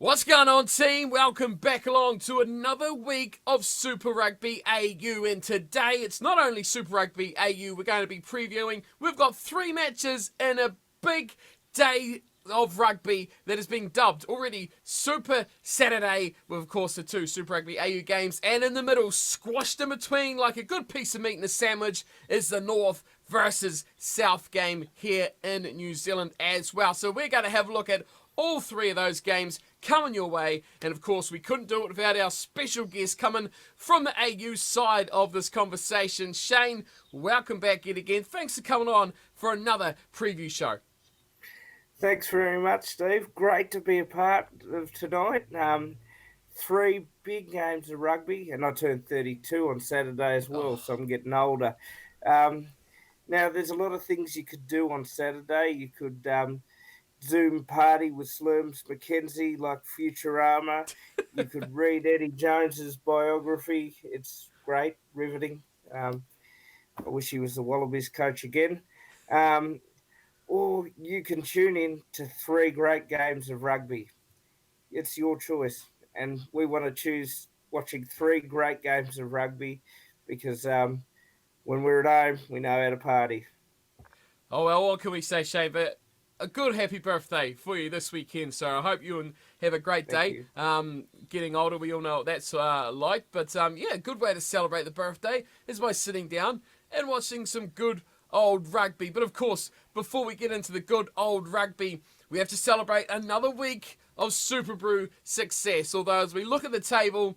What's going on, team? Welcome back along to another week of Super Rugby AU. And today, it's not only Super Rugby AU we're going to be previewing. We've got 3 matches in a big day of rugby that has been dubbed already Super Saturday, with of course the 2 Super Rugby AU games, and in the middle, squashed in between like a good piece of meat in a sandwich, is the North versus South game here in New Zealand as well. So we're going to have a look at all 3 of those games coming your way, and of course we couldn't do it without our special guest coming from the AU side of this conversation. Shane, welcome back yet again. Thanks for coming on for another preview show. Thanks very much, Steve. Great to be a part of tonight. 3 big games of rugby, and I turned 32 on Saturday as well, so I'm getting older. Now, there's a lot of things you could do on Saturday. You could Zoom party with Slurms Mackenzie like Futurama. You could read Eddie Jones's biography. It's great, riveting. I wish he was the Wallabies coach again. Or you can tune in to 3 great games of rugby. It's your choice. And we want to choose watching 3 great games of rugby because when we're at home, we know how to party. Oh, well, what can we say, Shane? But a good happy birthday for you this weekend, so I hope you have a great Thank day. you. Getting older, we all know what that's like. But yeah, a good way to celebrate the birthday is by sitting down and watching some good old rugby. But of course, before we get into the good old rugby, we have to celebrate another week of Super Brew success. Although as we look at the table,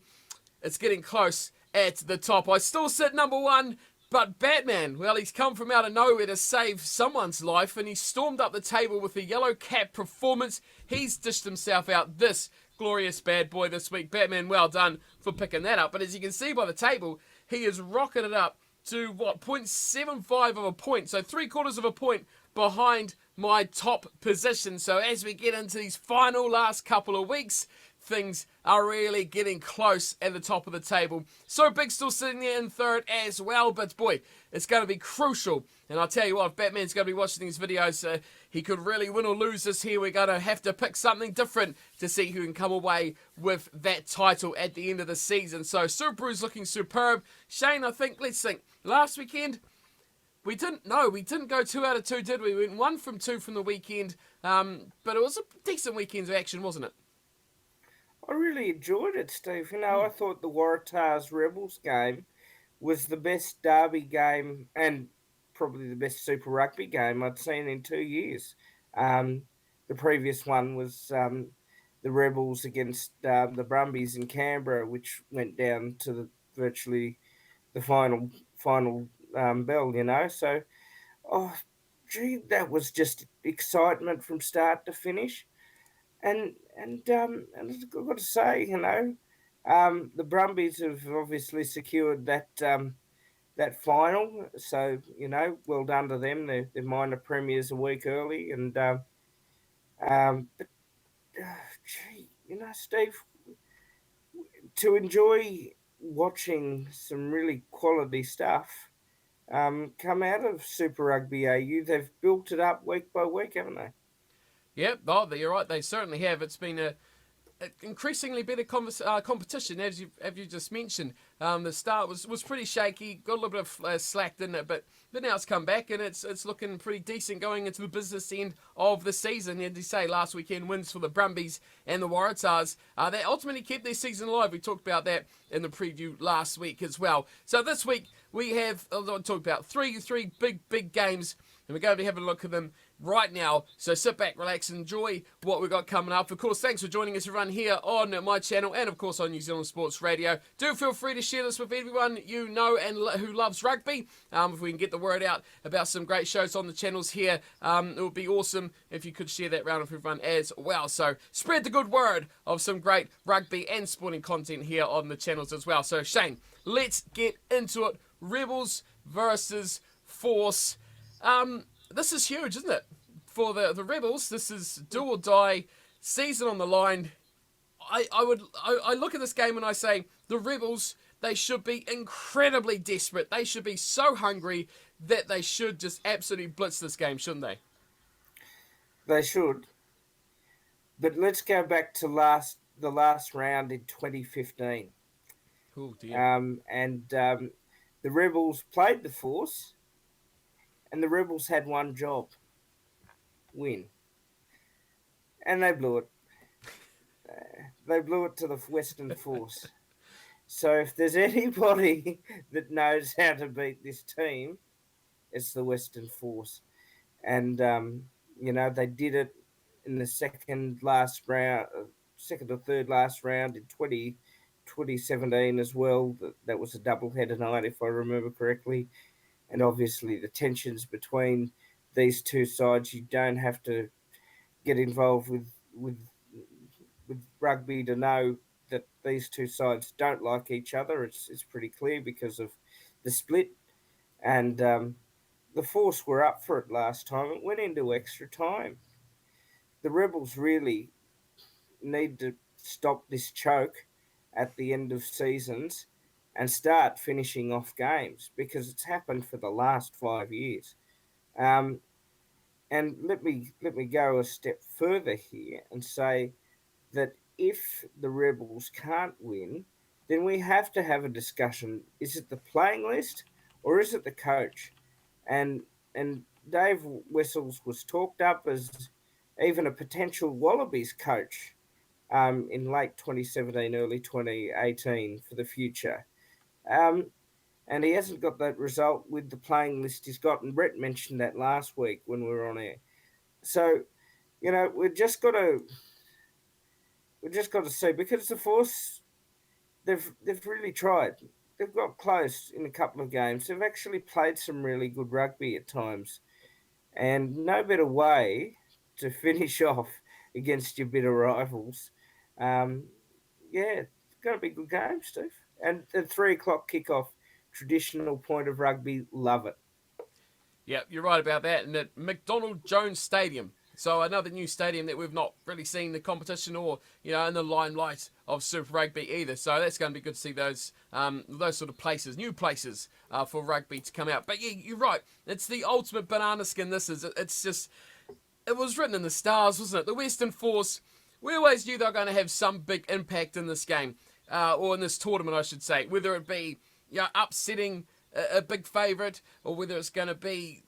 it's getting close at the top. I still sit number 1, but Batman, well, he's come from out of nowhere to save someone's life, and he stormed up the table with a yellow cap performance. He's dished himself out this glorious bad boy this week. Batman, well done for picking that up. But as you can see by the table, he is rocketed up to, 0.75 of a point. So 3/4 of a point behind my top position. So as we get into these final last couple of weeks, things are really getting close at the top of the table. So Big still sitting there in 3rd as well, but boy, it's going to be crucial. And I'll tell you what, if Batman's going to be watching these videos, he could really win or lose this here. We're going to have to pick something different to see who can come away with that title at the end of the season. So Subaru's looking superb. Shane, let's think. Last weekend, we didn't go 2 out of 2, did we? We went 1 from 2 from the weekend, but it was a decent weekend of action, wasn't it? I really enjoyed it, Steve. I thought the Waratahs Rebels game was the best derby game and probably the best Super Rugby game I'd seen in 2 years. Um, the previous one was the Rebels against the Brumbies in Canberra, which went down to virtually the final bell. So, oh, gee, that was just excitement from start to finish. And I've got to say, the Brumbies have obviously secured that final. So well done to them. They're minor premiers a week early, and but gee, Steve, to enjoy watching some really quality stuff come out of Super Rugby AU, they've built it up week by week, haven't they? Yep, you're right. They certainly have. It's been a increasingly better competition, as you just mentioned. The start was pretty shaky, got a little bit of slack, didn't it? But now it's come back, and it's looking pretty decent going into the business end of the season. And as you say, last weekend wins for the Brumbies and the Waratahs. They ultimately kept their season alive. We talked about that in the preview last week as well. So this week we have, I'll talk about three big games, and we're going to be having a look at them right now. So sit back, relax, and enjoy what we've got coming up. Of course, thanks for joining us everyone here on my channel and of course on New Zealand Sports Radio. Do feel free to share this with everyone you know and who loves rugby. If we can get the word out about some great shows on the channels here, it would be awesome if you could share that round with everyone as well. So spread the good word of some great rugby and sporting content here on the channels as well. So Shane, let's get into it. Rebels versus Force. This is huge, isn't it? For the Rebels, this is do or die, season on the line. I look at this game and I say, the Rebels, they should be incredibly desperate. They should be so hungry that they should just absolutely blitz this game, shouldn't they? They should. But let's go back to the last round in 2015, Oh dear. and the Rebels played the Force, and the Rebels had one job: win, and they blew it. They blew it to the Western Force. So if there's anybody that knows how to beat this team, it's the Western Force. And they did it in the second or third last round in 2017 as well. That was a double-header night, if I remember correctly. And obviously, the tensions between these two sides, you don't have to get involved with rugby to know that these two sides don't like each other. It's pretty clear because of the split, and the Force were up for it last time. It went into extra time. The Rebels really need to stop this choke at the end of seasons and start finishing off games because it's happened for the last 5 years. Um, and let me go a step further here and say that if the Rebels can't win, then we have to have a discussion. Is it the playing list or is it the coach? And and Dave Wessels was talked up as even a potential Wallabies coach in late 2017, early 2018 for the future. Um, and he hasn't got that result with the playing list he's got. And Brett mentioned that last week when we were on air. So, we've just got to see because the Force they've really tried. They've got close in a couple of games. They've actually played some really good rugby at times, and no better way to finish off against your bitter rivals. Um, yeah, it's going to be a good game, Steve. And the 3 o'clock kickoff, traditional point of rugby, love it. Yeah, you're right about that. And at McDonald Jones Stadium. So another new stadium that we've not really seen the competition or in the limelight of Super Rugby either. So that's going to be good to see those sort of places, new places for rugby to come out. But yeah, you're right. It's the ultimate banana skin. This is. It's just. It was written in the stars, wasn't it? The Western Force. We always knew they were going to have some big impact in this game, or in this tournament, I should say. Whether it be upsetting a big favourite, or whether it's going to be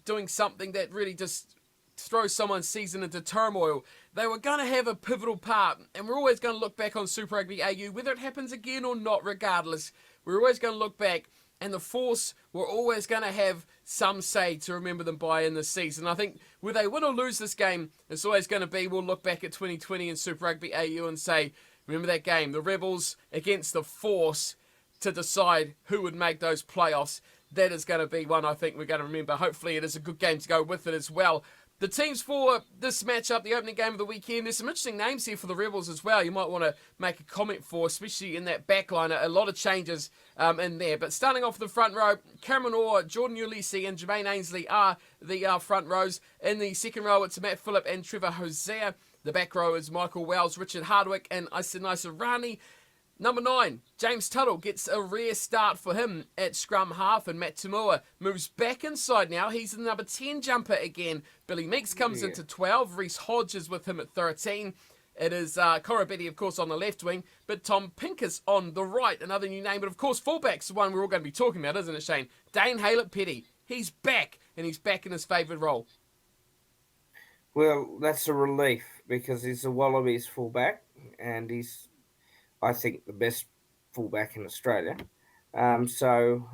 doing something that really just throw someone's season into turmoil. They were going to have a pivotal part, and we're always going to look back on Super Rugby AU, whether it happens again or not, regardless. We're always going to look back, and the Force were always going to have some say to remember them by in this season. I think whether they win or lose this game, it's always going to be, we'll look back at 2020 in Super Rugby AU and say, remember that game, the Rebels against the Force, to decide who would make those playoffs. That is going to be one I think we're going to remember. Hopefully it is a good game to go with it as well. The teams for this matchup, the opening game of the weekend, there's some interesting names here for the Rebels as well. You might want to make a comment for, especially in that backline. A lot of changes in there. But starting off the front row, Cameron Orr, Jordan Ulysses, and Jermaine Ainsley are the front rows. In the second row, it's Matt Phillip and Trevor Hosea. The back row is Michael Wells, Richard Hardwick, and Isanisa Rani. Number 9, James Tuttle gets a rare start for him at scrum half, and Matt Tamua moves back inside now. He's the number 10 jumper again. Billy Meeks comes into 12. Reece Hodge is with him at 13. It is Korobetti, of course, on the left wing, but Tom Pincus on the right. Another new name, but of course, fullback's the one we're all going to be talking about, isn't it, Shane? Dane Haylet Petty. He's back, and he's back in his favourite role. Well, that's a relief because he's a Wallabies fullback, and he's, I think, the best fullback in Australia. So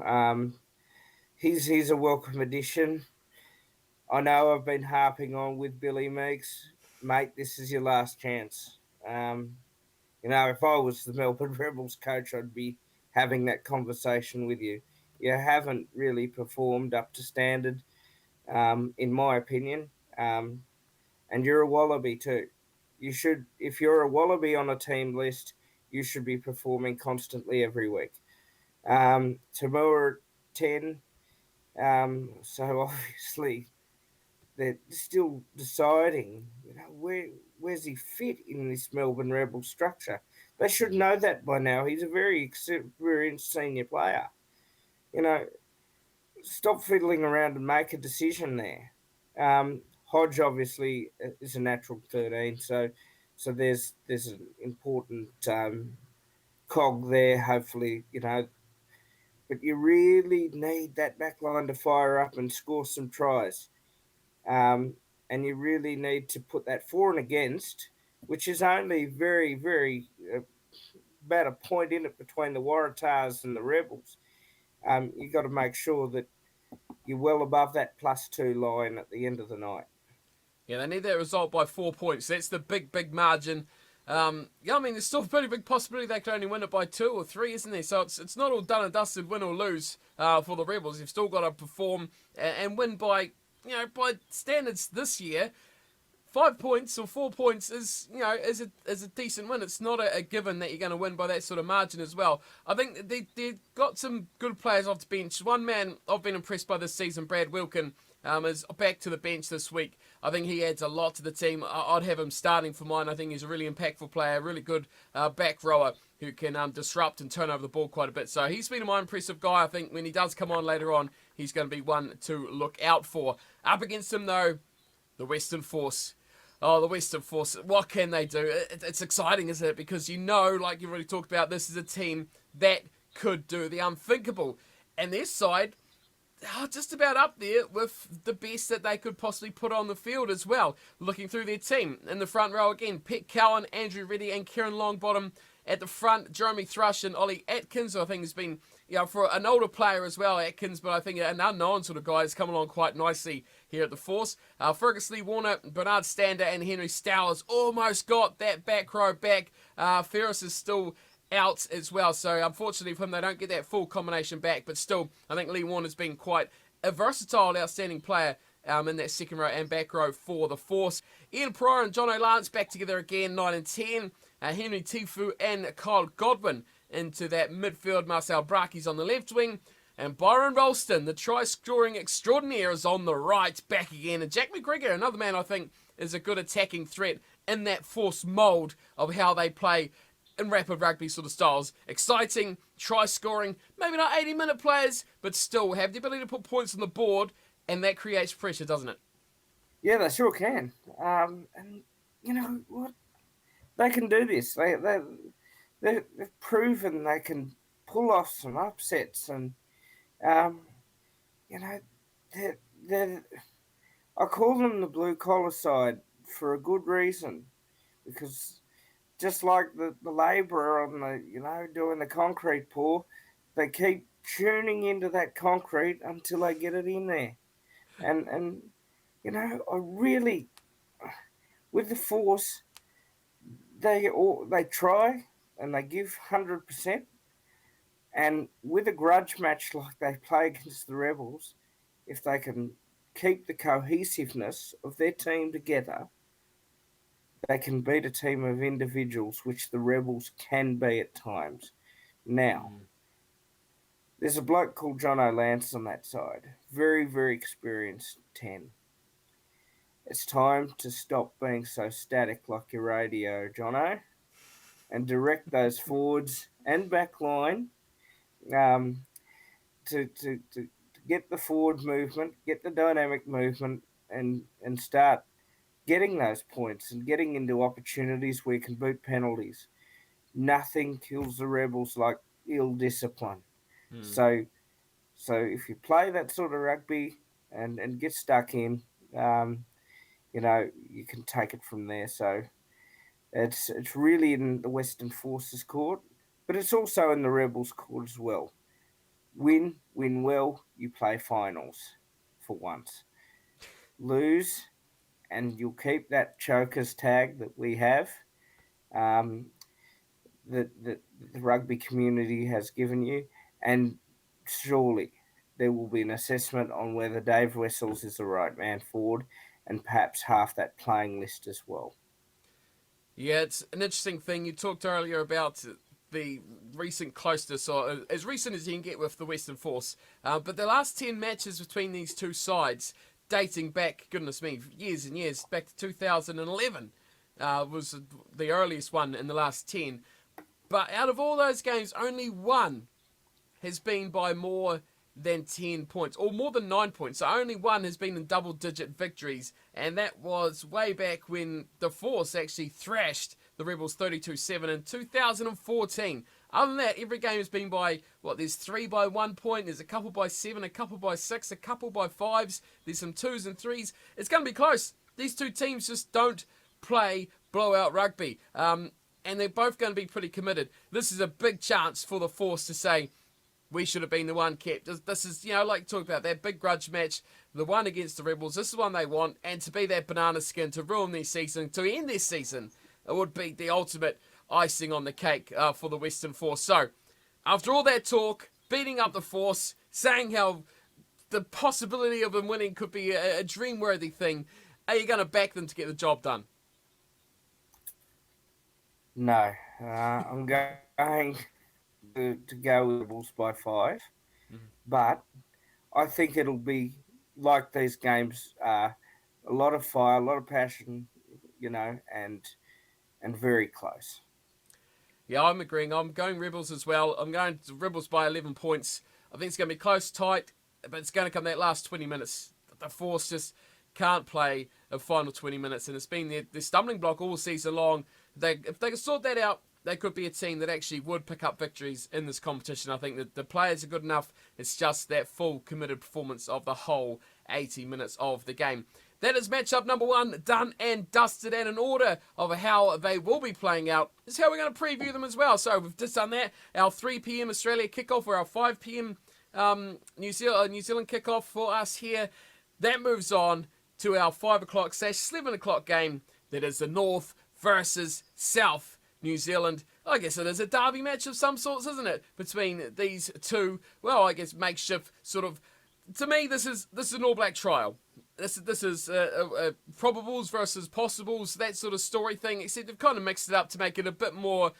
he's a welcome addition. I know I've been harping on with Billy Meeks, mate. This is your last chance. If I was the Melbourne Rebels coach, I'd be having that conversation with you. You haven't really performed up to standard, in my opinion. And you're a Wallaby too. You should, if you're a Wallaby on a team list, you should be performing constantly every week. Tamura 10. So obviously they're still deciding, where's he fit in this Melbourne Rebel structure. They should know that by now. He's a very experienced senior player. Stop fiddling around and make a decision there. Hodge obviously is a natural 13, so So there's an important cog there. Hopefully, but you really need that back line to fire up and score some tries. Um, and you really need to put that for and against, which is only very, very about a point in it between the Waratahs and the Rebels. You got to make sure that you're well above that +2 line at the end of the night. Yeah, they need that result by 4 points. That's the big margin. Yeah, I mean, there's still a pretty big possibility they could only win it by 2 or 3, isn't there? So it's not all done and dusted, win or lose for the Rebels. You've still got to perform and win by, by standards this year. 5 points or 4 points is a decent win. It's not a given that you're going to win by that sort of margin as well. I think they've got some good players off the bench. One man I've been impressed by this season, Brad Wilkin, is back to the bench this week. I think he adds a lot to the team. I'd have him starting for mine. I think he's a really impactful player, really good back rower who can disrupt and turn over the ball quite a bit. So he's been a more impressive guy. I think when he does come on later on, he's going to be one to look out for. Up against him, though, the Western Force. Oh, the Western Force, what can they do? It's exciting, isn't it? Because like you've already talked about, this is a team that could do the unthinkable. And their side, just about up there with the best that they could possibly put on the field as well. Looking through their team, in the front row again, Pete Cowan, Andrew Reddy and Kieran Longbottom. At the front, Jeremy Thrush and Ollie Atkins, who I think has been, for an older player as well, Atkins, but I think an unknown sort of guy has come along quite nicely here at the Force. Fergus Lee Warner, Bernard Stander and Henry Stowers almost got that back row back. Ferris is still out as well, so unfortunately for him, they don't get that full combination back, but still, I think Lee Warner's been quite a versatile, outstanding player in that second row and back row for the Force. Ian Pryor and John O'Lance back together again, 9 and 10. Henry Tifu and Kyle Godwin into that midfield. Marcel Braki's on the left wing. And Byron Ralston, the try-scoring extraordinaire, is on the right, back again. And Jack McGregor, another man I think is a good attacking threat in that Force mould of how they play in rapid rugby sort of styles. Exciting, try-scoring, maybe not 80-minute players, but still have the ability to put points on the board, and that creates pressure, doesn't it? Yeah, they sure can. And you know what? They can do this. They've proven they can pull off some upsets, and you know, they're I call them the blue collar side for a good reason, because just like the labourer on the doing the concrete pour, they keep tuning into that concrete until they get it in there, and I really, with the Force, they try and they give 100%. And with a grudge match like they play against the Rebels, if they can keep the cohesiveness of their team together, they can beat a team of individuals, which the Rebels can be at times. Now, there's a bloke called John O'Lance on that side. Very, very experienced 10. It's time to stop being so static like your radio, Jono, and direct those forwards and back line to get the forward movement, get the dynamic movement, and start getting those points and getting into opportunities where you can boot penalties. Nothing kills the Rebels like ill discipline. So if you play that sort of rugby and get stuck in, you can take it from there. So it's really in the Western Forces court, but it's also in the Rebels court as well. Win well, you play finals for once. Lose, and you'll keep that chokers tag that we have, that the rugby community has given you, and surely there will be an assessment on whether Dave Wessels is the right man forward, and perhaps half that playing list as well. Yeah, it's an interesting thing. You talked earlier about the recent closeness, or as recent as you can get with the Western Force. But the last 10 matches between these two sides, dating back, goodness me, years and years, back to 2011, was the earliest one in the last 10. But out of all those games, only one has been by more than 10 points, or more than 9 points. So only one has been in double-digit victories, and that was way back when the Force actually thrashed the Rebels 32-7 in 2014. Other than that, every game has been by, there's 3 by 1 point, there's a couple by 7, a couple by 6, a couple by 5s, there's some 2s and 3s. It's going to be close. These two teams just don't play blowout rugby. And they're both going to be pretty committed. This is a big chance for the Force to say, we should have been the one kept. This is, like talk about that big grudge match, the one against the Rebels. This is one they want, and to be that banana skin, to ruin their season, to end their season, it would be the ultimate icing on the cake for the Western Force. So, after all that talk, beating up the Force, saying how the possibility of them winning could be a dream-worthy thing, are you going to back them to get the job done? No, I'm going to go with Bulls by 5, but I think it'll be like these games, a lot of fire, a lot of passion, and very close. Yeah, I'm agreeing. I'm going Rebels as well. I'm going to Rebels by 11 points. I think it's going to be close, tight, but it's going to come that last 20 minutes. The Force just can't play a final 20 minutes, and it's been their stumbling block all season long. If they can sort that out, they could be a team that actually would pick up victories in this competition. I think that the players are good enough. It's just that full committed performance of the whole 80 minutes of the game. That is matchup number 1, done and dusted, and in order of how they will be playing out is how we're going to preview them as well. So we've just done that. Our 3 p.m. Australia kickoff, or our 5 p.m. New Zealand kickoff for us here. That moves on to our 5 o'clock / 7 o'clock game. That is the North versus South New Zealand. I guess it is a derby match of some sorts, isn't it? Between these two, I guess makeshift sort of. To me, this is an All Black trial. This is probables versus possibles, that sort of story thing. Except they've kind of mixed it up to make it a bit more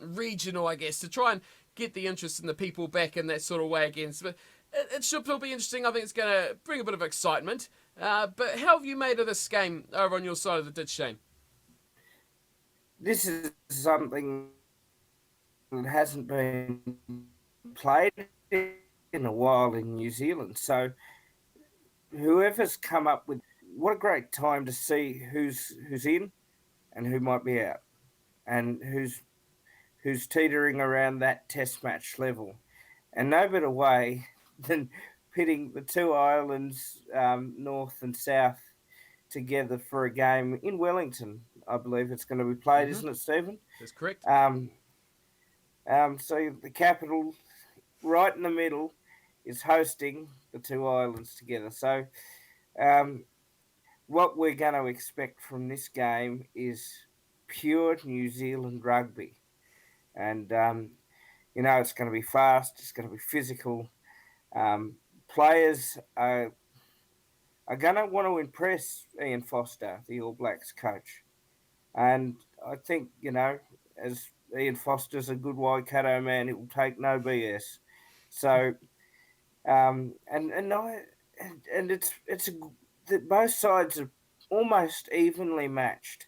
regional, I guess, to try and get the interest in the people back in that sort of way again. But it should still be interesting. I think it's going to bring a bit of excitement. But how have you made of this game over on your side of the ditch, Shane? This is something that hasn't been played in a while in New Zealand. So whoever's come up with, what a great time to see who's in and who might be out, and who's teetering around that test match level. And no better way than pitting the two islands, north and south, together for a game in Wellington. I believe it's going to be played, isn't it, Stephen? That's correct. So the capital, right in the middle, is hosting the two islands together. So what we're going to expect from this game is pure New Zealand rugby. And, it's going to be fast, it's going to be physical. Players are going to want to impress Ian Foster, the All Blacks coach. And I think, as Ian Foster's a good Waikato man, it will take no BS. So, both sides are almost evenly matched.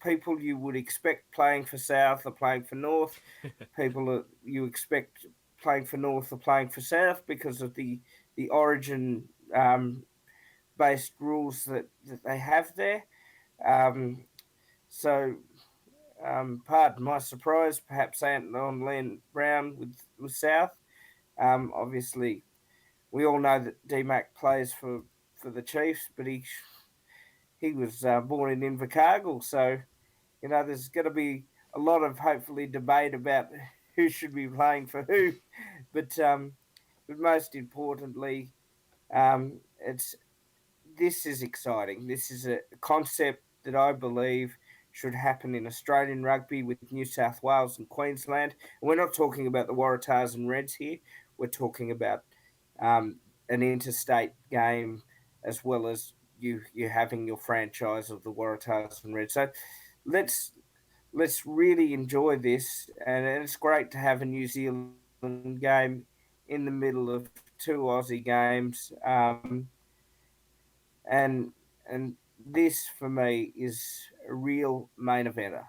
People you would expect playing for South are playing for North. People that you expect playing for North are playing for South because of the origin based rules that they have there. Pardon my surprise, perhaps on Len Brown with South. Obviously, we all know that D-Mac plays for the Chiefs, but he was born in Invercargill, so there's going to be a lot of hopefully debate about who should be playing for who, but most importantly, this is exciting. This is a concept that I believe should happen in Australian rugby with New South Wales and Queensland. And we're not talking about the Waratahs and Reds here. We're talking about an interstate game as well as you having your franchise of the Waratahs and Reds. So let's really enjoy this. And it's great to have a New Zealand game in the middle of two Aussie games. And this, for me, is a real main eventer.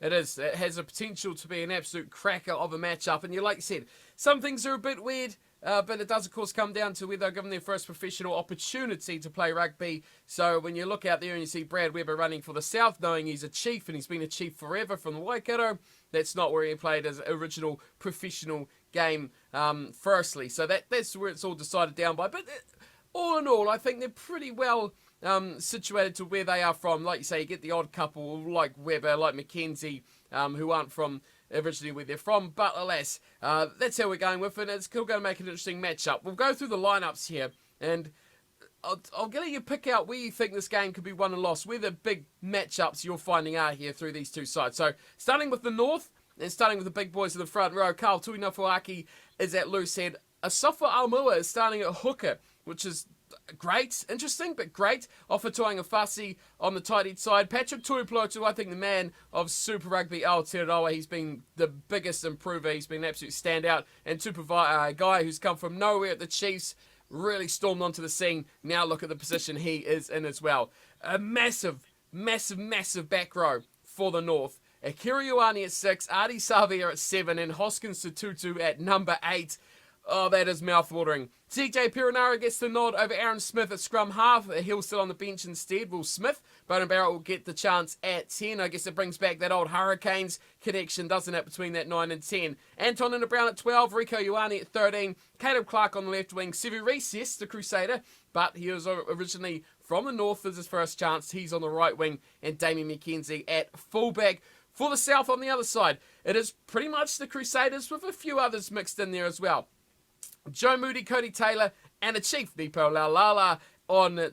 It is. It has a potential to be an absolute cracker of a matchup. And like you said, some things are a bit weird, but it does, of course, come down to whether they're given their first professional opportunity to play rugby. So when you look out there and you see Brad Weber running for the South, knowing he's a chief and he's been a chief forever from the Waikato, that's not where he played his original professional game firstly. So that's where it's all decided down by. But all in all, I think they're pretty well situated to where they are from. Like you say, you get the odd couple like Weber, like Mackenzie, who aren't from originally where they're from. But alas, that's how we're going with it. It's still going to make an interesting matchup. We'll go through the lineups here, and I'll get you pick out where you think this game could be won and lost, where the big matchups you're finding are here through these two sides. So starting with the North, and starting with the big boys in the front row, Karl Tuinafuaki is at loose head. Asafa Aumua is starting at hooker, which is great, interesting, but great. Ofa Tuangafasi on the tight end side. Patrick Tuiplotu, I think the man of Super Rugby Aotearoa. He's been the biggest improver. He's been an absolute standout. And a guy who's come from nowhere at the Chiefs, really stormed onto the scene. Now look at the position he is in as well. A massive back row for the North. Akira Ioane at 6, Adi Savia at 7, and Hoskins Tututu at number 8. Oh, that is mouth-watering. TJ Perenara gets the nod over Aaron Smith at scrum half. He'll sit on the bench instead. Will Smith. Bowden Barrett will get the chance at 10. I guess it brings back that old Hurricanes connection, doesn't it, between that 9 and 10. Anton Brown at 12. Rico Ioane at 13. Caleb Clark on the left wing. Sevu Reece, yes, the Crusader, but he was originally from the North as his first chance. He's on the right wing. And Damien McKenzie at fullback. For the South on the other side, it is pretty much the Crusaders with a few others mixed in there as well. Joe Moody, Cody Taylor, and a chief, Nipo Laulala,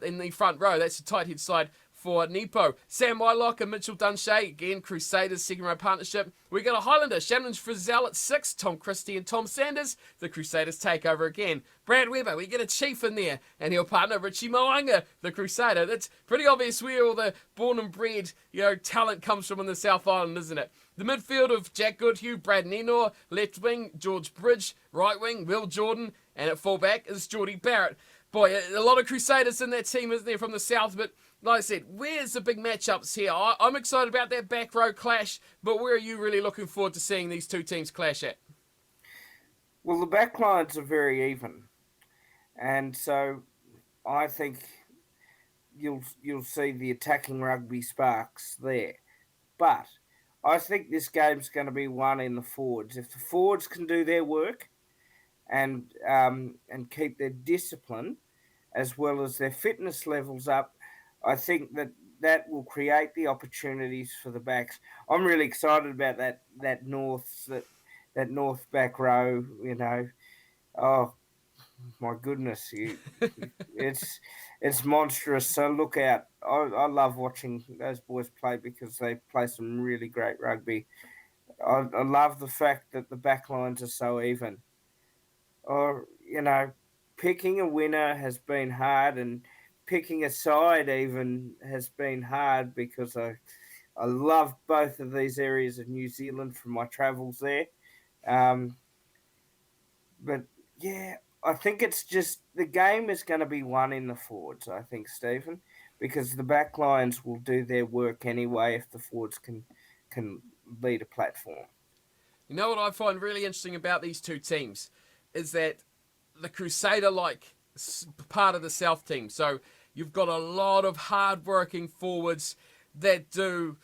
in the front row. That's the tight head side for Nipo. Sam Whitelock and Mitchell Dunshea, again, Crusaders, second row partnership. We got a Highlander, Shannon Frizzell at 6, Tom Christie and Tom Sanders. The Crusaders take over again. Brad Weber, we get a chief in there, and he'll partner Richie Moanga, the Crusader. That's pretty obvious where all the born and bred, talent comes from in the South Island, isn't it? The midfield of Jack Goodhue, Brad Nenor, left wing, George Bridge, right wing, Will Jordan, and at fullback is Geordie Barrett. Boy, a lot of Crusaders in that team, isn't there, from the South, but like I said, where's the big matchups here? I'm excited about that back row clash, but where are you really looking forward to seeing these two teams clash at? Well, the back lines are very even, and so I think you'll see the attacking rugby sparks there. But I think this game's going to be won in the forwards. If the forwards can do their work and keep their discipline as well as their fitness levels up, I think that will create the opportunities for the backs. I'm really excited about that North back row. Oh my goodness, it's monstrous. So look out! I love watching those boys play because they play some really great rugby. I love the fact that the back lines are so even. Or picking a winner has been hard, and picking a side even has been hard because I love both of these areas of New Zealand from my travels there. But yeah, I think it's just the game is going to be won in the forwards, I think, Stephen, because the back lines will do their work anyway if the forwards can lead a platform. You know what I find really interesting about these two teams is that the Crusader-like part of the South team. So you've got a lot of hard-working forwards that do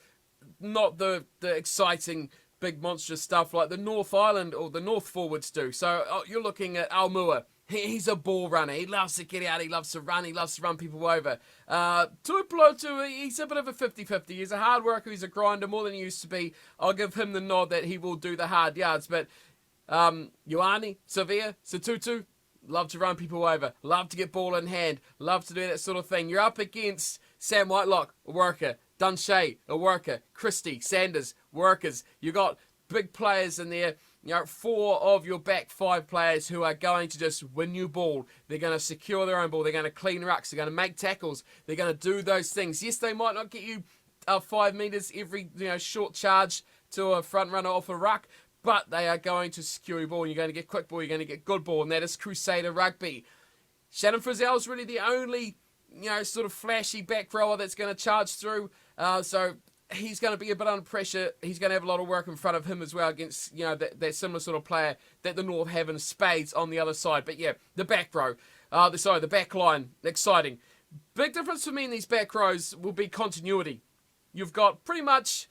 not the exciting, big, monstrous stuff like the North Island or the North forwards do. So you're looking at Aumua. He's a ball runner. He loves to get out. He loves to run. He loves to run people over. Tuiplotu, he's a bit of a 50-50. He's a hard worker. He's a grinder more than he used to be. I'll give him the nod that he will do the hard yards. But Ioane, Savia, Satutu, love to run people over. Love to get ball in hand. Love to do that sort of thing. You're up against Sam Whitelock, a worker. Dunshea, a worker. Christie, Sanders, workers. You got big players in there. 4 of your back 5 players who are going to just win you ball. They're going to secure their own ball. They're going to clean rucks. They're going to make tackles. They're going to do those things. Yes, they might not get you 5 metres every short charge to a front runner off a ruck, but they are going to secure your ball. You're going to get quick ball. You're going to get good ball, and that is Crusader rugby. Shannon Frizzell is really the only sort of flashy back rower that's going to charge through. So he's going to be a bit under pressure. He's going to have a lot of work in front of him as well against, that similar sort of player that the North have in spades on the other side. But yeah, the back row, the back line, exciting. Big difference for me in these back rows will be continuity. You've got pretty much,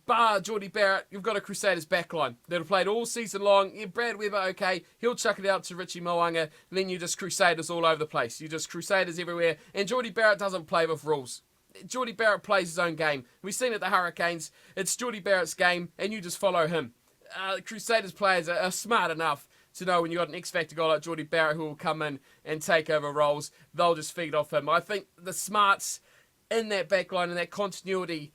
bar Geordie Barrett, you've got a Crusaders backline that have played all season long. Yeah, Brad Weber, okay, he'll chuck it out to Richie Moanga, and then you just Crusaders all over the place. You just Crusaders everywhere, and Geordie Barrett doesn't play with rules. Geordie Barrett plays his own game. We've seen it at the Hurricanes. It's Geordie Barrett's game, and you just follow him. Crusaders players are smart enough to know when you've got an X-Factor guy like Geordie Barrett who will come in and take over roles, they'll just feed off him. I think the smarts in that backline and that continuity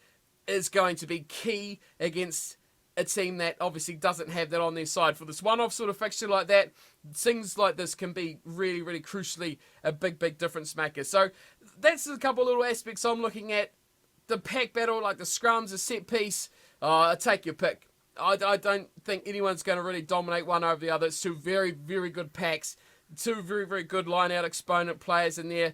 is going to be key against a team that obviously doesn't have that on their side. For this one-off sort of fixture like that, things like this can be really, really crucially a big, big difference maker. So that's a couple of little aspects I'm looking at. The pack battle, like the scrums, the set piece, take your pick. I don't think anyone's going to really dominate one over the other. It's two very, very good packs. Two very, very good line-out exponent players in there.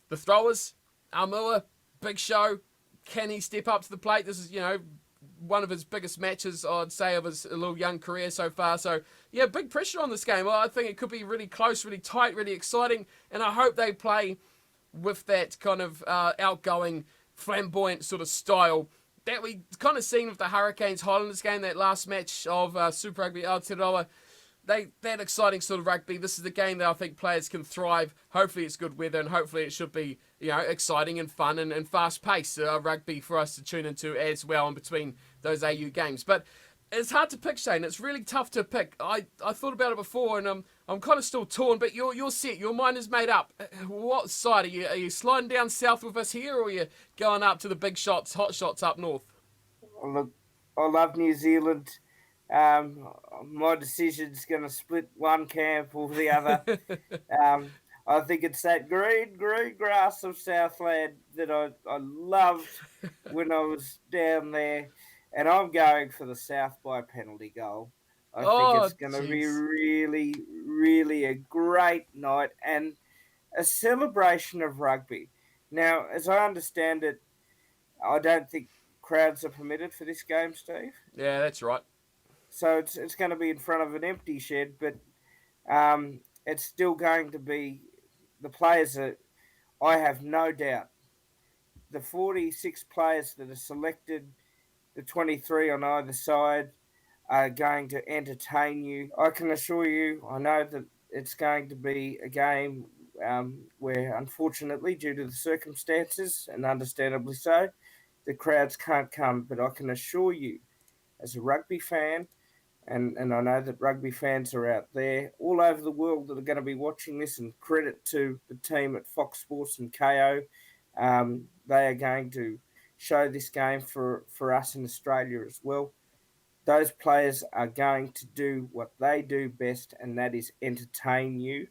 The throwers, Almua, big show. Can he step up to the plate? This is, one of his biggest matches, I'd say, of his little young career so far. So, yeah, big pressure on this game. Well, I think it could be really close, really tight, really exciting. And I hope they play with that kind of outgoing, flamboyant sort of style that we kind of seen with the Hurricanes Highlanders game, that last match of Super Rugby Aotearoa. That exciting sort of rugby. This is the game that I think players can thrive. Hopefully it's good weather, and hopefully it should be, exciting and fun and fast-paced rugby for us to tune into as well in between those AU games. But it's hard to pick, Shane. It's really tough to pick. I thought about it before, and I'm kind of still torn, but you're set. Your mind is made up. What side? Are you sliding down south with us here, or are you going up to the big shots, hot shots up north? Look, I love New Zealand. My decision's going to split one camp or the other. I think it's that green grass of Southland that I loved when I was down there, and I'm going for the South by penalty goal. I think it's going to be really, really a great night and a celebration of rugby. Now, as I understand it, I don't think crowds are permitted for this game, Steve. Yeah, that's right. So it's going to be in front of an empty shed, but it's still going to be the players that I have no doubt. The 46 players that are selected, the 23 on either side, are going to entertain you. I can assure you, I know that it's going to be a game where, unfortunately, due to the circumstances, and understandably so, the crowds can't come. But I can assure you, as a rugby fan, and I know that rugby fans are out there all over the world that are going to be watching this, and credit to the team at Fox Sports and KO. They are going to show this game for us in Australia as well. Those players are going to do what they do best, and that is entertain you.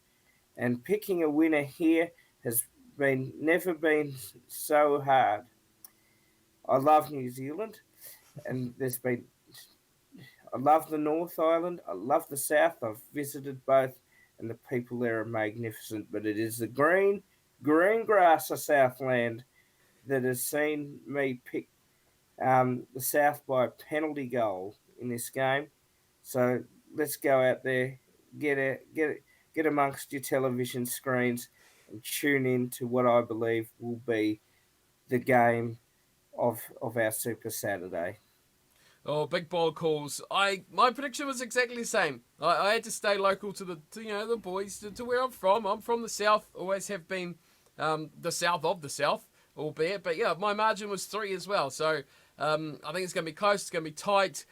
And picking a winner here has never been so hard. I love New Zealand, and I love the North Island. I love the South. I've visited both, and the people there are magnificent. But it is the green grass of Southland that has seen me pick the South by a penalty goal in this game. So let's go out there, get amongst your television screens, and tune in to what I believe will be the game of our Super Saturday. Oh, big ball calls. My prediction was exactly the same. I had to stay local to the boys, to where I'm from. I'm from the South, always have been the South of the South, albeit. But yeah, my margin was 3 as well. So I think it's going to be close, it's going to be tight,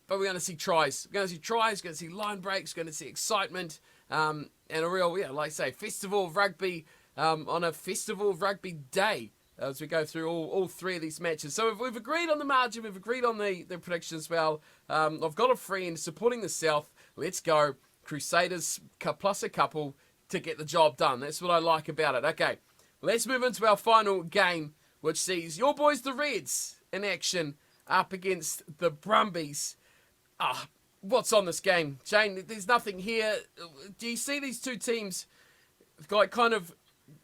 but we're going to see tries. We're going to see tries, we're going to see line breaks, we're going to see excitement, and a real, like I say, festival of rugby on a festival of rugby day, as we go through all 3 of these matches. So we've agreed on the margin, we've agreed on the prediction as well. I've got a friend supporting the South. Let's go. Crusaders plus a couple to get the job done. That's what I like about it. Okay, let's move into our final game, which sees your boys, the Reds, in action up against the Brumbies. What's on this game? Shane, there's nothing here. Do you see these two teams like kind of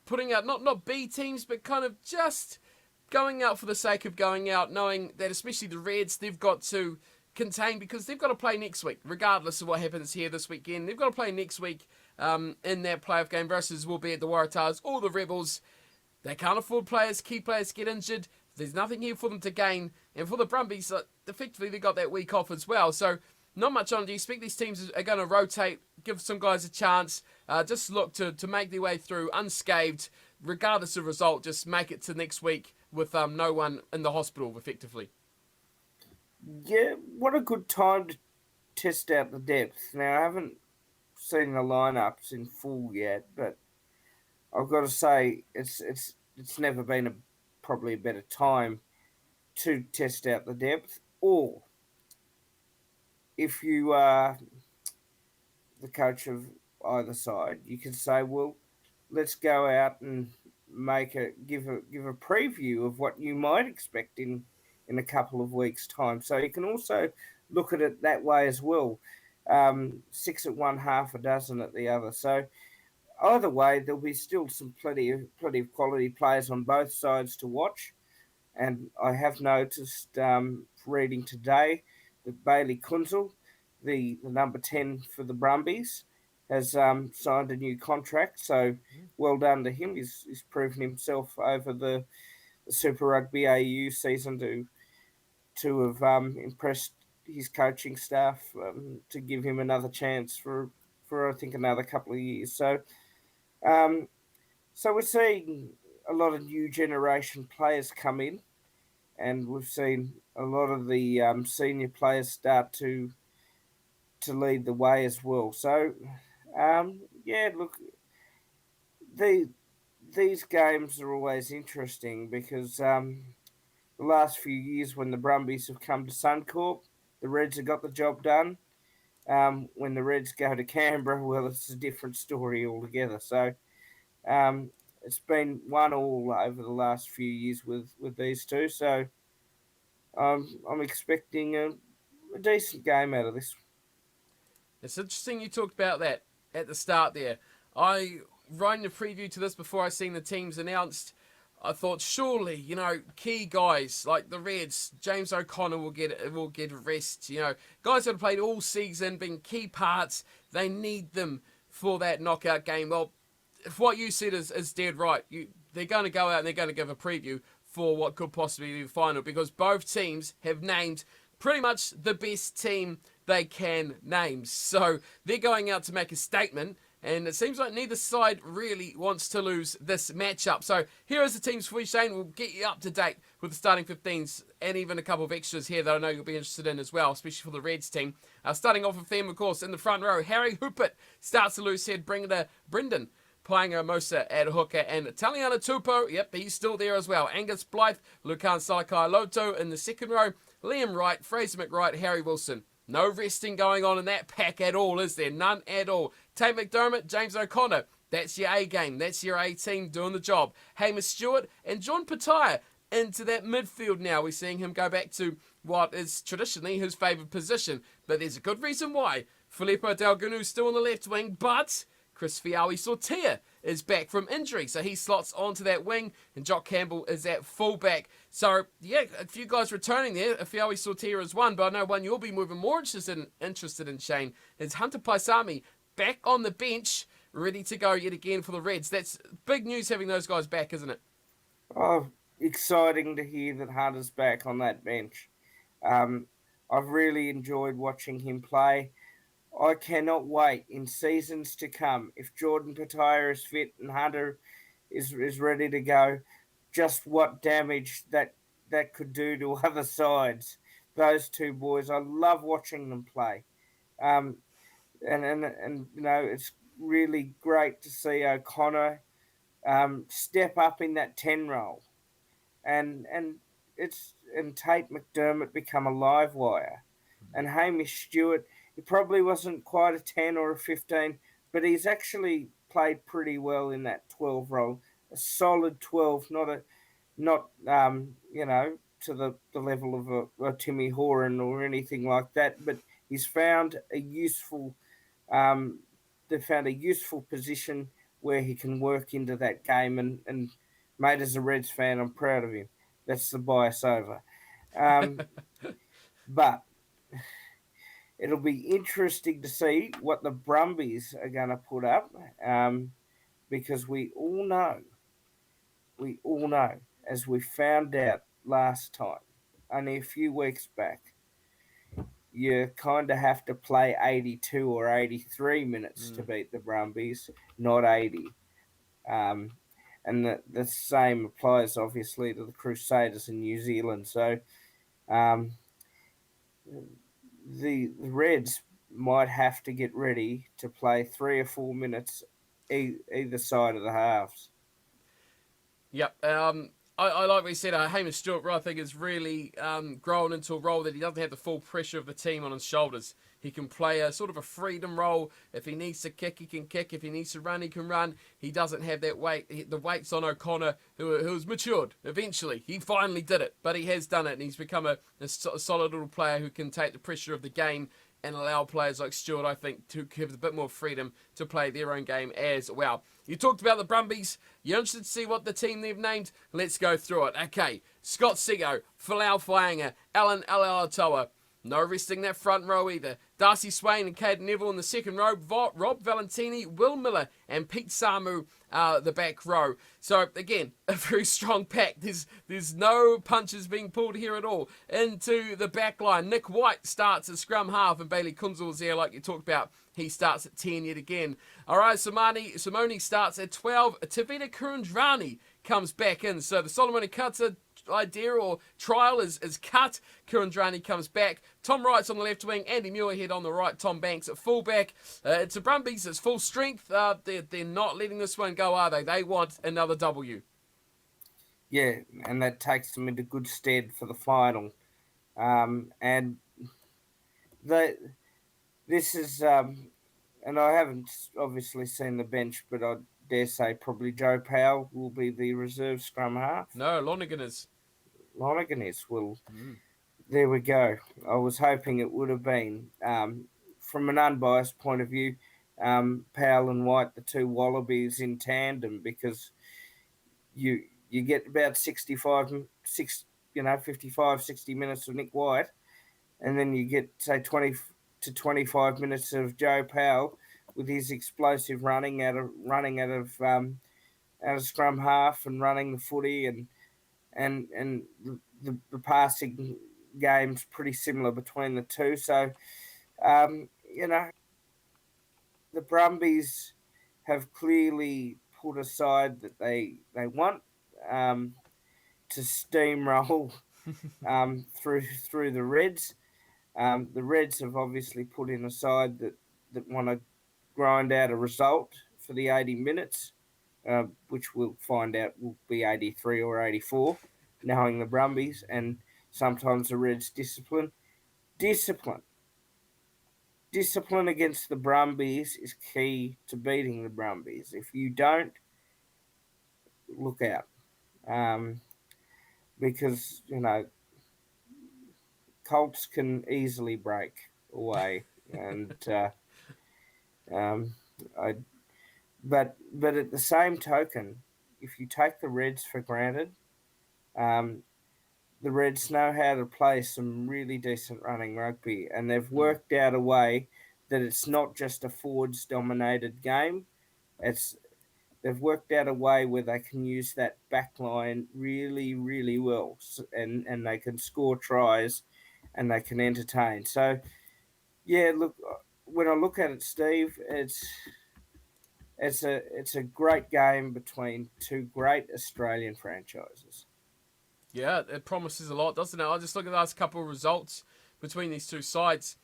putting out not B teams, but kind of just going out for the sake of going out, knowing that especially the Reds, they've got to contain because they've got to play next week, regardless of what happens here this weekend. They've got to play next week in that playoff game versus will be at the Waratahs or the Rebels. They can't afford key players to get injured. There's nothing here for them to gain. And for the Brumbies, effectively, they got that week off as well. So not much on. Do you expect these teams are going to rotate, give some guys a chance, just look to make their way through unscathed, regardless of result, just make it to next week with no one in the hospital, effectively? Yeah, what a good time to test out the depth. Now, I haven't seen the lineups in full yet, but I've got to say it's never been probably a better time to test out the depth. Or if you are the coach of either side, you can say, well, let's go out and give a preview of what you might expect in a couple of weeks' time. So you can also look at it that way as well. Six at one, half a dozen at the other. So either way, there'll be still plenty of quality players on both sides to watch. And I have noticed reading today that Bailey Kunzel, the number 10 for the Brumbies, has signed a new contract. So well done to him. He's proven himself over the Super Rugby AU season to have impressed his coaching staff to give him another chance for I think another couple of years. Um, so we're seeing a lot of new generation players come in, and we've seen a lot of the senior players start to lead the way as well. So yeah, look, these games are always interesting because the last few years when the Brumbies have come to Suncorp, the Reds have got the job done. When the Reds go to Canberra, well, it's a different story altogether. So it's been 1-1 over the last few years with these two. So I'm expecting a decent game out of this. It's interesting you talked about that at the start there. I, writing a preview to this before I seen the teams announced, I thought surely, key guys like the Reds, James O'Connor will get rest. Guys that have played all season, been key parts. They need them for that knockout game. Well, if what you said is dead right, they're going to go out and they're going to give a preview for what could possibly be the final because both teams have named pretty much the best team they can name. So they're going out to make a statement. And it seems like neither side really wants to lose this matchup. So here is the teams for you, Shane. We'll get you up to date with the starting 15s and even a couple of extras here that I know you'll be interested in as well, especially for the Reds team. Starting off with them, of course, in the front row, Harry Hoopert starts the loose head, bringing to Brendan. Painga Mosa at hooker and Taliana Tupou, yep, he's still there as well. Angus Blythe, Lukan Salakai Loto in the second row. Liam Wright, Fraser McWright, Harry Wilson. No resting going on in that pack at all, is there? None at all. Tate McDermott, James O'Connor. That's your A game. That's your A team doing the job. Hamish Stewart and John Petaia into that midfield now. We're seeing him go back to what is traditionally his favoured position. But there's a good reason why. Filippo Delganu's still on the left wing, but Chris Fiawi-Sortia is back from injury, so he slots onto that wing, and Jock Campbell is at fullback. So, yeah, a few guys returning there. Fiawi-Sortia is one, but I know one you'll be moving more interested in, Shane, is Hunter Paisami back on the bench, ready to go yet again for the Reds. That's big news having those guys back, isn't it? Oh, exciting to hear that Hunter's back on that bench. I've really enjoyed watching him play. I cannot wait in seasons to come if Jordan Petaia is fit and Hunter is ready to go. Just what damage that could do to other sides. Those two boys, I love watching them play. And it's really great to see O'Connor step up in that 10 role, and Tate McDermott become a live wire, and Hamish Stewart. He probably wasn't quite a 10 or a 15, but he's actually played pretty well in that 12 role. A solid 12, not to the level of a Timmy Horan or anything like that, but he's found a useful position where he can work into that game, and mate, as a Reds fan, I'm proud of him. That's the bias over. Um, but it'll be interesting to see what the Brumbies are going to put up, because we all know, as we found out last time, only a few weeks back, you kind of have to play 82 or 83 minutes to beat the Brumbies, not 80. Um, and the same applies, obviously, to the Crusaders in New Zealand. So um, the Reds might have to get ready to play 3 or 4 minutes either side of the halves. Yep. I like what you said. Hamish Stewart, I think, has really grown into a role that he doesn't have the full pressure of the team on his shoulders. He can play a sort of a freedom role. If he needs to kick, he can kick. If he needs to run, he can run. He doesn't have that weight. The weight's on O'Connor, who's matured eventually. He finally did it, but he has done it, and he's become a solid little player who can take the pressure of the game and allow players like Stewart, I think, to have a bit more freedom to play their own game as well. You talked about the Brumbies. You're interested to see what the team they've named? Let's go through it. Okay, Scott Sego, Falau Fainga, Alan Alatoa. No resting that front row either. Darcy Swain and Caden Neville in the second row. Rob Valentini, Will Miller, and Pete Samu, the back row. So again, a very strong pack. There's no punches being pulled here at all. Into the back line, Nick White starts at scrum half, and Bailey Kunzel's there, like you talked about. He starts at 10 yet again. All right, Simone starts at 12. Tavita Kurandrani comes back in. So the Solomon Kata idea or trial is cut. Kurandrani comes back. Tom Wright's on the left wing. Andy Muirhead on the right. Tom Banks at fullback. It's a Brumbies. It's full strength. They're not letting this one go, are they? They want another W. Yeah, and that takes them into good stead for the final. And this is, and I haven't obviously seen the bench, but I dare say probably Joe Powell will be the reserve scrum half. No, Lonergan is. Lonergan is. Well, there we go. I was hoping it would have been. From an unbiased point of view, Powell and White, the two Wallabies in tandem, because you get about 55, 60 minutes of Nick White, and then you get, say, 20 to 25 minutes of Joe Powell with his explosive running out of scrum half and running the footy, and the passing game's pretty similar between the two. So the Brumbies have clearly put aside that they want to steamroll through the Reds. The Reds have obviously put in a side that want to grind out a result for the 80 minutes, which we'll find out will be 83 or 84, knowing the Brumbies, and sometimes the Reds discipline. Discipline against the Brumbies is key to beating the Brumbies. If you don't, look out. Because, Colts can easily break away. And but at the same token, if you take the Reds for granted, the Reds know how to play some really decent running rugby, and they've worked out a way that it's not just a forwards-dominated game. They've worked out a way where they can use that back line really, really well, and they can score tries, and they can entertain. So, yeah, look, when I look at it, Steve, it's a great game between two great Australian franchises. Yeah, it promises a lot, doesn't it? I'll just look at the last couple of results between these two sides.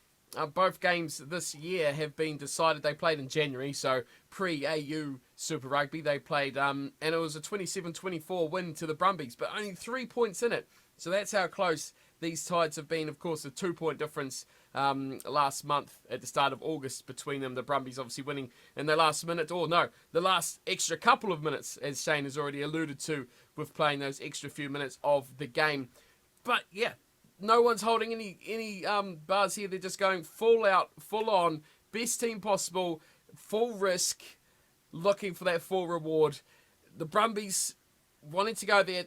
Both games this year have been decided. They played in January, so pre-AU Super Rugby. They played, and it was a 27-24 win to the Brumbies, but only 3 points in it. So that's how close these sides have been. Of course, a 2-point difference last month at the start of August between them. The Brumbies obviously winning in the last minute, or no, the last extra couple of minutes, as Shane has already alluded to, with playing those extra few minutes of the game. But yeah, no one's holding any bars here. They're just going full out, full on, best team possible, full risk, looking for that full reward. The Brumbies wanting to go there,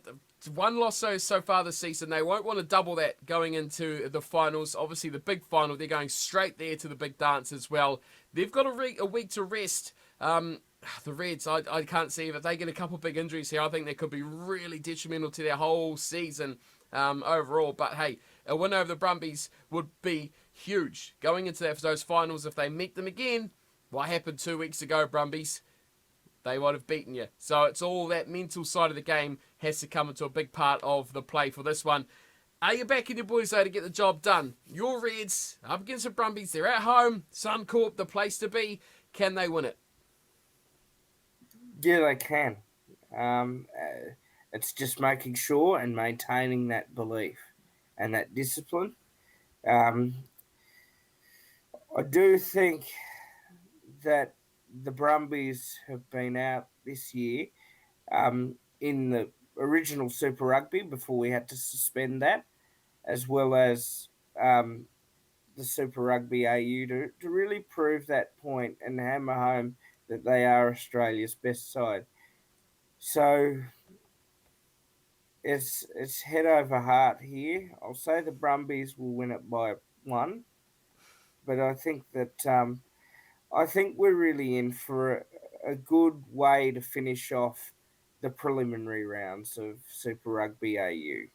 one loss so far this season. They won't want to double that going into the finals. Obviously, the big final, they're going straight there to the big dance as well. They've got a week to rest. The Reds, I can't see if they get a couple big injuries here. I think they could be really detrimental to their whole season overall. But hey, a win over the Brumbies would be huge. Going into those finals, if they meet them again, what happened 2 weeks ago, Brumbies? They would have beaten you. So it's all that mental side of the game has to come into a big part of the play for this one. Are you backing your boys, though, to get the job done? Your Reds up against the Brumbies. They're at home. Suncorp, the place to be. Can they win it? Yeah, they can. It's just making sure and maintaining that belief and that discipline. I do think that the Brumbies have been out this year in the original Super Rugby before we had to suspend that, as well as the Super Rugby AU to really prove that point and hammer home that they are Australia's best side. So it's head over heart here. I'll say the Brumbies will win it by 1, but I think that I think we're really in for a good way to finish off the preliminary rounds of Super Rugby AU.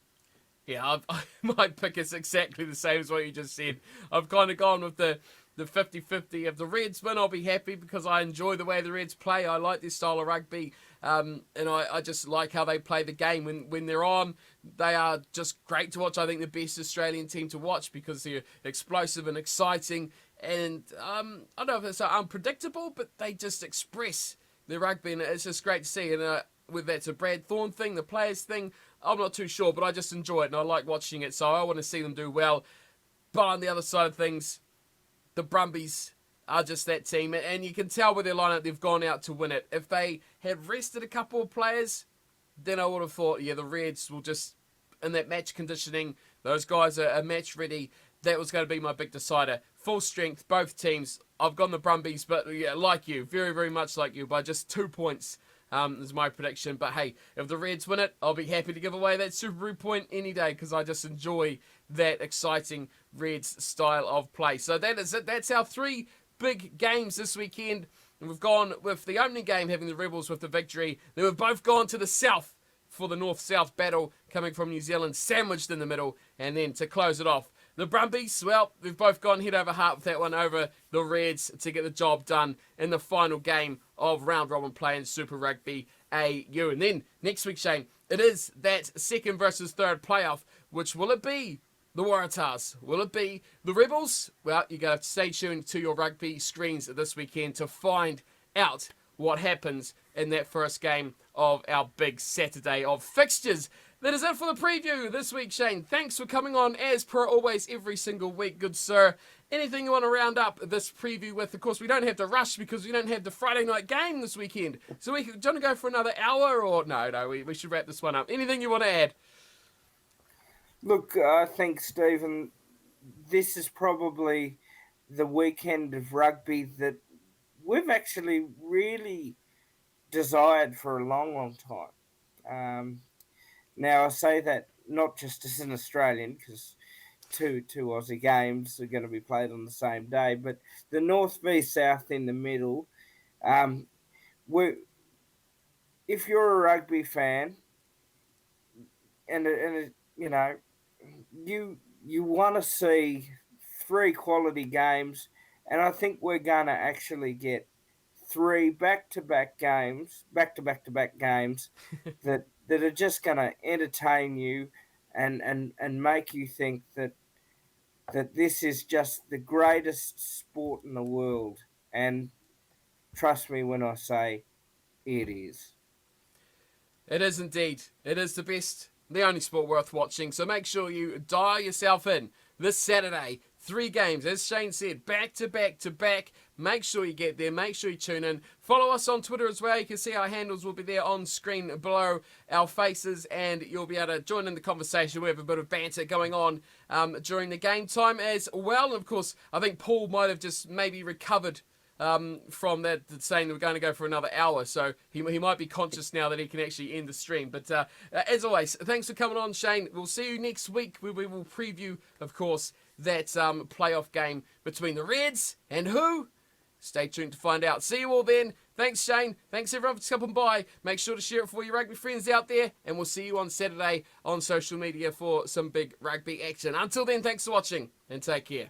Yeah, my pick is exactly the same as what you just said. I've kind of gone with the 50-50. If the Reds win, I'll be happy because I enjoy the way the Reds play. I like their style of rugby, and I just like how they play the game. When they're on, they are just great to watch. I think the best Australian team to watch because they're explosive and exciting. And I don't know if it's unpredictable, but they just express their rugby, and it's just great to see. And whether that's a Brad Thorne thing, the players thing, I'm not too sure, but I just enjoy it, and I like watching it, so I want to see them do well. But on the other side of things, the Brumbies are just that team, and you can tell with their lineup they've gone out to win it. If they had rested a couple of players, then I would have thought, yeah, the Reds will just, in that match conditioning, those guys are match ready. That was going to be my big decider. Full strength, both teams. I've gone the Brumbies, but yeah, like you, very, very much like you, by just 2 points is my prediction. But hey, if the Reds win it, I'll be happy to give away that Super Rugby point any day because I just enjoy that exciting Reds style of play. So that is it. That's our 3 big games this weekend. And we've gone with the opening game having the Rebels with the victory. Then we've both gone to the south for the north-south battle coming from New Zealand, sandwiched in the middle. And then to close it off, the Brumbies, well, we've both gone head over heart with that one over the Reds to get the job done in the final game of round-robin play in Super Rugby AU. And then next week, Shane, it is that second versus third playoff. Which will it be? The Waratahs? Will it be the Rebels? Well, you're going to have to stay tuned to your rugby screens this weekend to find out what happens in that first game of our big Saturday of fixtures. That is it for the preview this week, Shane. Thanks for coming on, as per always, every single week, good sir. Anything you want to round up this preview with? Of course, we don't have to rush because we don't have the Friday night game this weekend. So do you want to go for another hour or... No, we should wrap this one up. Anything you want to add? Look, I think, Stephen, this is probably the weekend of rugby that we've actually really desired for a long, long time. Now, I say that not just as an Australian, because two Aussie games are going to be played on the same day, but the North v South in the middle. If you're a rugby fan, and you know, you want to see 3 quality games, and I think we're going to actually get 3 back-to-back games that are just going to entertain you and make you think that this is just the greatest sport in the world. And trust me when I say it is. It is indeed. It is the best, the only sport worth watching. So make sure you dial yourself in this Saturday. 3 games, as Shane said, back to back to back. Make sure you get there. Make sure you tune in. Follow us on Twitter as well. You can see our handles will be there on screen below our faces, and you'll be able to join in the conversation. We have a bit of banter going on during the game time as well. And of course, I think Paul might have just maybe recovered from that saying we're going to go for another hour. So he might be conscious now that he can actually end the stream. But as always, thanks for coming on, Shane. We'll see you next week where we will preview, of course, that playoff game between the Reds and who? Stay tuned to find out. See you all then. Thanks, Shane. Thanks, everyone, for stopping by. Make sure to share it for your rugby friends out there. And we'll see you on Saturday on social media for some big rugby action. Until then, thanks for watching and take care.